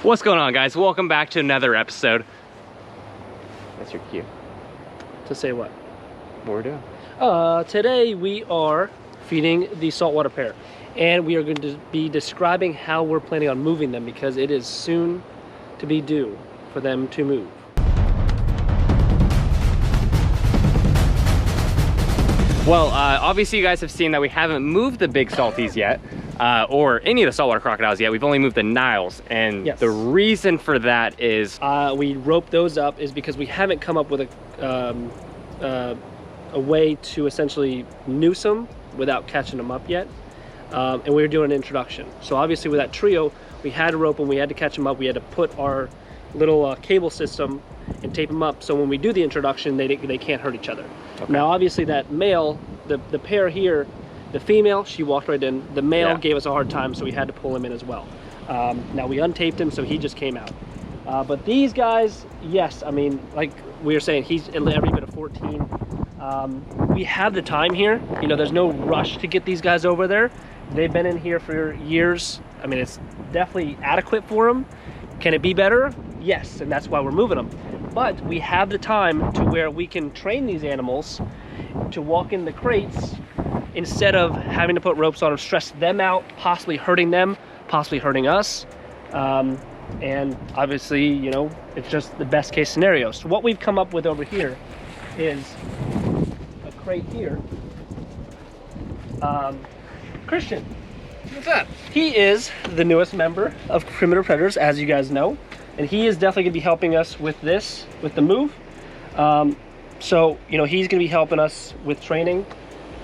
What's going on, guys? Welcome back to another episode. That's your cue. To say what? What we're doing? Today we are feeding the saltwater pair, and we are going to be describing how we're planning on moving them because it is soon to be due for them to move. Well, obviously you guys have seen that we haven't moved the big salties yet, or any of the saltwater crocodiles yet. We've only moved the Niles, and yes. The reason for that is... we roped those up is because we haven't come up with a way to essentially noose them without catching them up yet, and we were doing an introduction. So obviously with that trio, we had to rope them, we had to catch them up, we had to put our little cable system and tape them up so when we do the introduction, they can't hurt each other. Okay. Now obviously that male, the pair here, the female, she walked right in. The male gave us a hard time, so we had to pull him in as well. Now we untaped him, so he just came out. But these guys, yes, I mean, like we were saying, he's every bit of 14. We have the time here. You know, there's no rush to get these guys over there. They've been in here for years. I mean, it's definitely adequate for them. Can it be better? Yes, and that's why we're moving them. But we have the time to where we can train these animals to walk in the crates instead of having to put ropes on them, stress them out, possibly hurting them, possibly hurting us. And obviously, you know, it's just the best case scenario. So what we've come up with over here is a crate here. Christian. What's up? He is the newest member of Primitive Predators, as you guys know. And he is definitely going to be helping us with this, with the move. So, you know, he's going to be helping us with training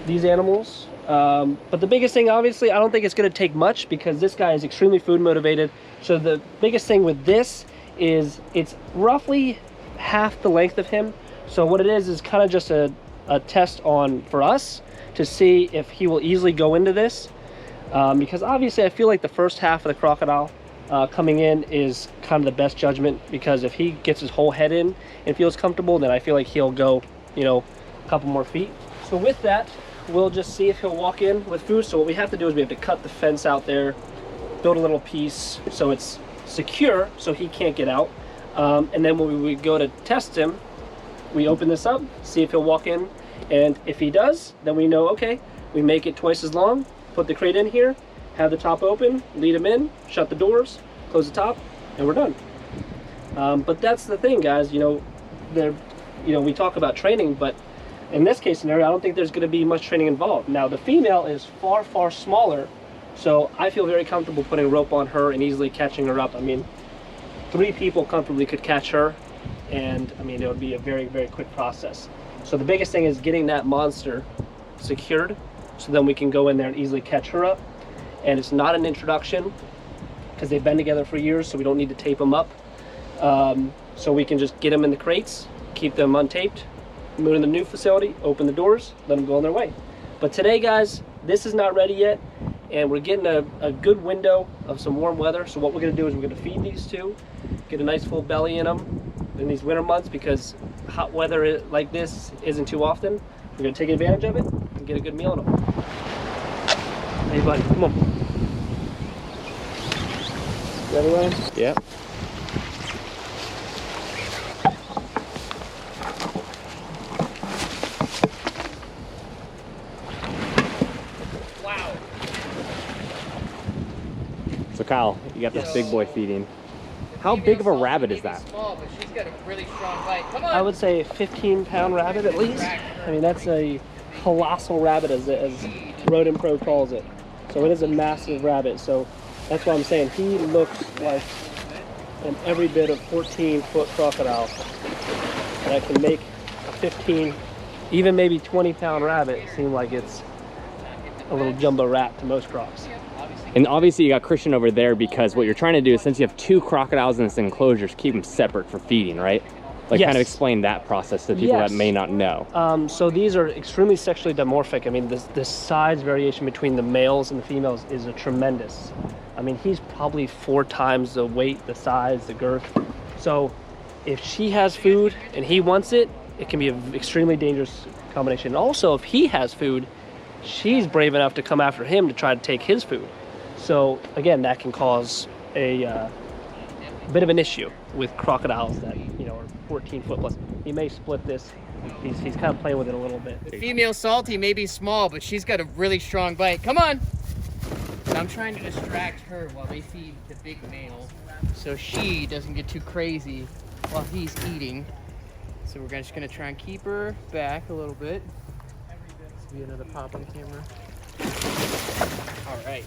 these animals. But the biggest thing, obviously, I don't think it's going to take much because this guy is extremely food motivated. So the biggest thing with this is it's roughly half the length of him. So what it is kind of just a test for us to see if he will easily go into this. Because obviously I feel like the first half of the crocodile coming in is kind of the best judgment, because if he gets his whole head in and feels comfortable, then I feel like he'll go, you know, a couple more feet. So with that, we'll just see if he'll walk in with food. So what we have to do is we have to cut the fence out there, build a little piece so it's secure so he can't get out. And then when we go to test him, we open this up, see if he'll walk in. And if he does, then we know, okay, we make it twice as long, put the crate in here, have the top open, lead him in, shut the doors, close the top, and we're done. But that's the thing, guys, you know, we talk about training, but in this case scenario, I don't think there's going to be much training involved. Now, the female is far, far smaller, so I feel very comfortable putting a rope on her and easily catching her up. I mean, 3 people comfortably could catch her, and I mean, it would be a very, very quick process. So the biggest thing is getting that monster secured, so then we can go in there and easily catch her up. And it's not an introduction because they've been together for years, so we don't need to tape them up. So we can just get them in the crates, keep them untaped, move in the new facility, open the doors, let them go on their way. But today, guys, this is not ready yet, and we're getting a good window of some warm weather. So what we're going to do is we're going to feed these two, get a nice full belly in them in these winter months, because hot weather like this isn't too often. We're going to take advantage of it and get a good meal in them. Hey, buddy, come on. Ready, Ryan? Yep. Wow. So Kyle, you got this big boy feeding. How big of a rabbit is that? Small, but she's got a really strong bite. Come on. I would say a 15-pound rabbit at least. I mean, that's a colossal rabbit, as Rodent Pro calls it. So it is a massive rabbit. So that's why I'm saying he looks like an every bit of 14-foot crocodile that can make a 15, even maybe 20-pound rabbit seem like it's a little jumbo rat to most crocs. And obviously you got Christian over there because what you're trying to do is, since you have 2 crocodiles in this enclosure, keep them separate for feeding, right? Like, kind of explain that process to people that may not know. So these are extremely sexually dimorphic. I mean, the size variation between the males and the females is tremendous. I mean, he's probably 4 times the weight, the size, the girth. So if she has food and he wants it, it can be an extremely dangerous combination. And also, if he has food, she's brave enough to come after him to try to take his food. So again, that can cause a a bit of an issue with crocodiles that, you know, are 14 foot plus. He may split this. He's kind of playing with it a little bit. The female salty may be small, but she's got a really strong bite. Come on! And I'm trying to distract her while they feed the big male, so she doesn't get too crazy while he's eating. So we're just gonna try and keep her back a little bit. This will be another pop on the camera. All right.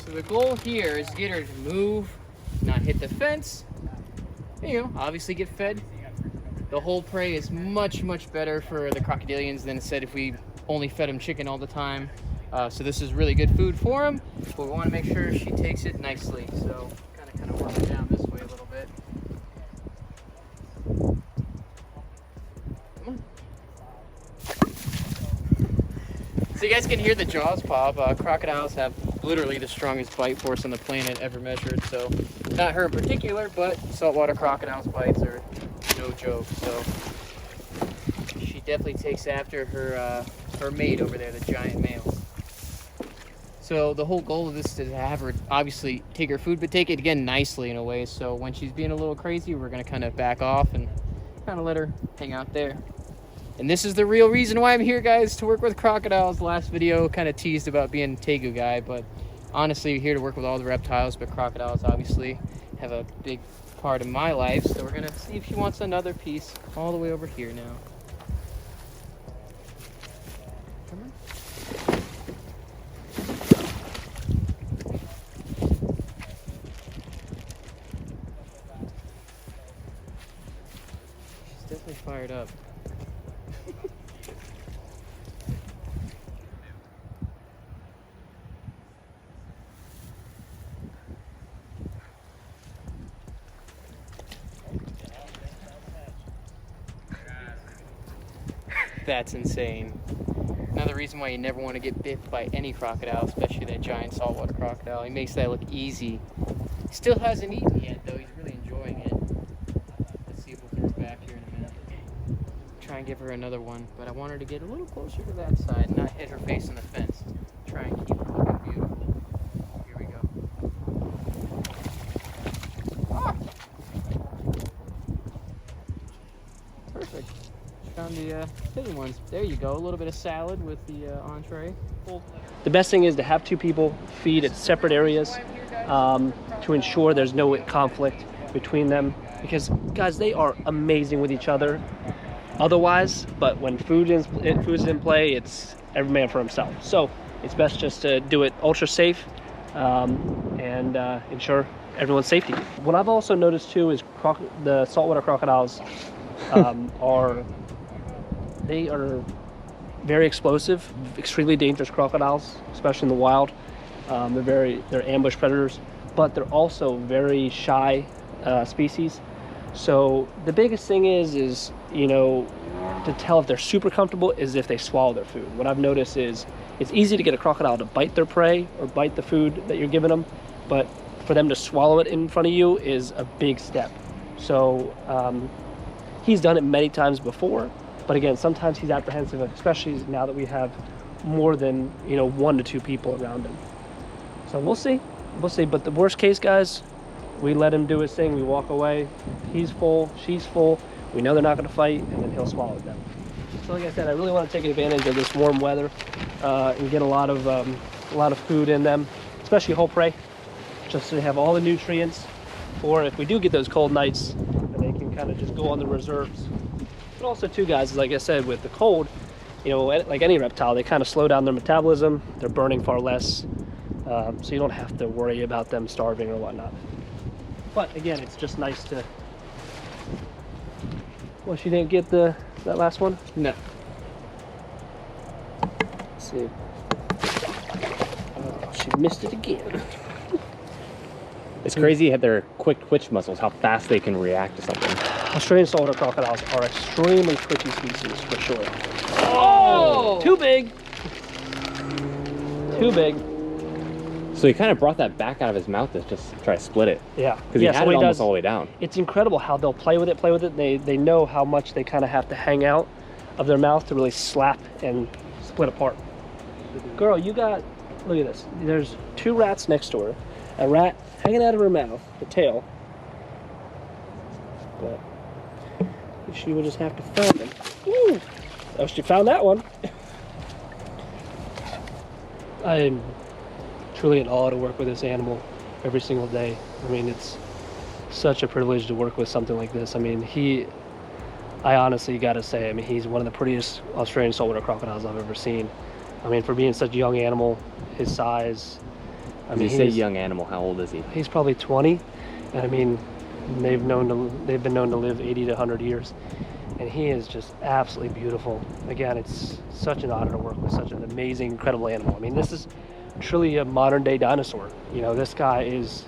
So the goal here is to get her to move, not hit the fence. You know, obviously get fed. The whole prey is much, much better for the crocodilians than said if we only fed them chicken all the time. So this is really good food for them, but we want to make sure she takes it nicely. So kind of work it down this way a little bit. Come on. So you guys can hear the jaws pop. Crocodiles have literally the strongest bite force on the planet ever measured. So not her in particular, but saltwater crocodiles' bites are no joke. So she definitely takes after her mate over there, the giant male. So the whole goal of this is to have her obviously take her food, but take it again nicely in a way. So when she's being a little crazy, we're gonna kind of back off and kind of let her hang out there. And this is the real reason why I'm here, guys, to work with crocodiles. Last video kind of teased about being a tegu guy, but honestly, we're here to work with all the reptiles, but crocodiles obviously have a big part of my life. So we're gonna see if she wants another piece all the way over here now. Come on. She's definitely fired up. That's insane. Another reason why you never want to get bit by any crocodile, especially that giant saltwater crocodile. He makes that look easy. He still hasn't eaten yet, though. He's really enjoying it. Let's see if we'll throw her back here in a minute. Try and give her another one, but I want her to get a little closer to that side and not hit her face on the fence. Try and keep her looking beautiful. Here we go. Ah! Perfect. Found the hidden ones. There you go. A little bit of salad with the entree. The best thing is to have two people feed at separate areas to ensure there's no conflict between them, because guys, they are amazing with each other otherwise, but when food is in play, it's every man for himself. So it's best just to do it ultra safe and ensure everyone's safety. What I've also noticed too is the saltwater crocodiles they are very explosive, extremely dangerous crocodiles, especially in the wild. They're ambush predators, but they're also very shy species. So the biggest thing is you know, to tell if they're super comfortable is if they swallow their food. What I've noticed is it's easy to get a crocodile to bite their prey or bite the food that you're giving them, but for them to swallow it in front of you is a big step. So he's done it many times before. But again, sometimes he's apprehensive, especially now that we have more than, you know, 1 to 2 people around him. So we'll see. But the worst case, guys, we let him do his thing. We walk away. He's full. She's full. We know they're not going to fight, and then he'll swallow them. So like I said, I really want to take advantage of this warm weather and get a lot of food in them, especially whole prey, just so they have all the nutrients. Or if we do get those cold nights, then they can kind of just go on the reserves. But also too, guys, like I said, with the cold, you know, like any reptile, they kind of slow down their metabolism. They're burning far less, so you don't have to worry about them starving or whatnot. But again, it's just nice to... Well, she didn't get that last one? No. Let's see. Oh, she missed it again. It's crazy how their quick twitch muscles, how fast they can react to something. Australian saltwater crocodiles are extremely twitchy species, for sure. Oh! Too big! Too big. So he kind of brought that back out of his mouth to just try to split it. Yeah. Because he had it almost all the way down. It's incredible how they'll play with it. They know how much they kind of have to hang out of their mouth to really slap and split apart. Girl, you got... Look at this. There's 2 rats next door. A rat hanging out of her mouth, the tail. But she will just have to find them. Ooh. Oh, she found that one. I am truly in awe to work with this animal every single day. I mean, it's such a privilege to work with something like this. I mean, I honestly gotta say, I mean, he's one of the prettiest Australian saltwater crocodiles I've ever seen. I mean, for being such a young animal, his size. I mean, you say young animal, how old is he? He's probably 20. And I mean, they've been known to live 80 to 100 years. And he is just absolutely beautiful. Again, it's such an honor to work with such an amazing, incredible animal. I mean, this is truly a modern day dinosaur. You know, this guy is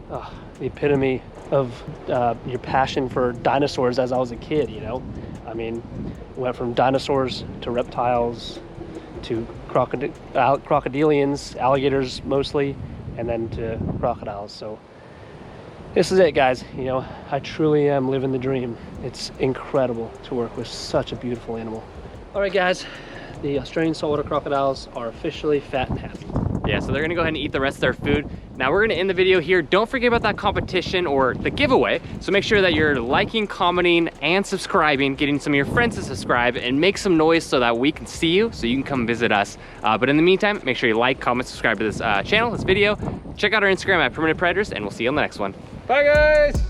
the epitome of your passion for dinosaurs as I was a kid, you know? I mean, went from dinosaurs to reptiles to crocodilians, alligators mostly, and then to crocodiles. So this is it, guys. You know, I truly am living the dream. It's incredible to work with such a beautiful animal. All right, guys, the Australian saltwater crocodiles are officially fat and happy. Yeah, so they're gonna go ahead and eat the rest of their food. Now we're gonna end the video here. Don't forget about that competition or the giveaway. So make sure that you're liking, commenting, and subscribing, getting some of your friends to subscribe, and make some noise so that we can see you, so you can come visit us. But in the meantime, make sure you like, comment, subscribe to this channel, this video. Check out our Instagram at Primitive Predators, and we'll see you on the next one. Bye, guys!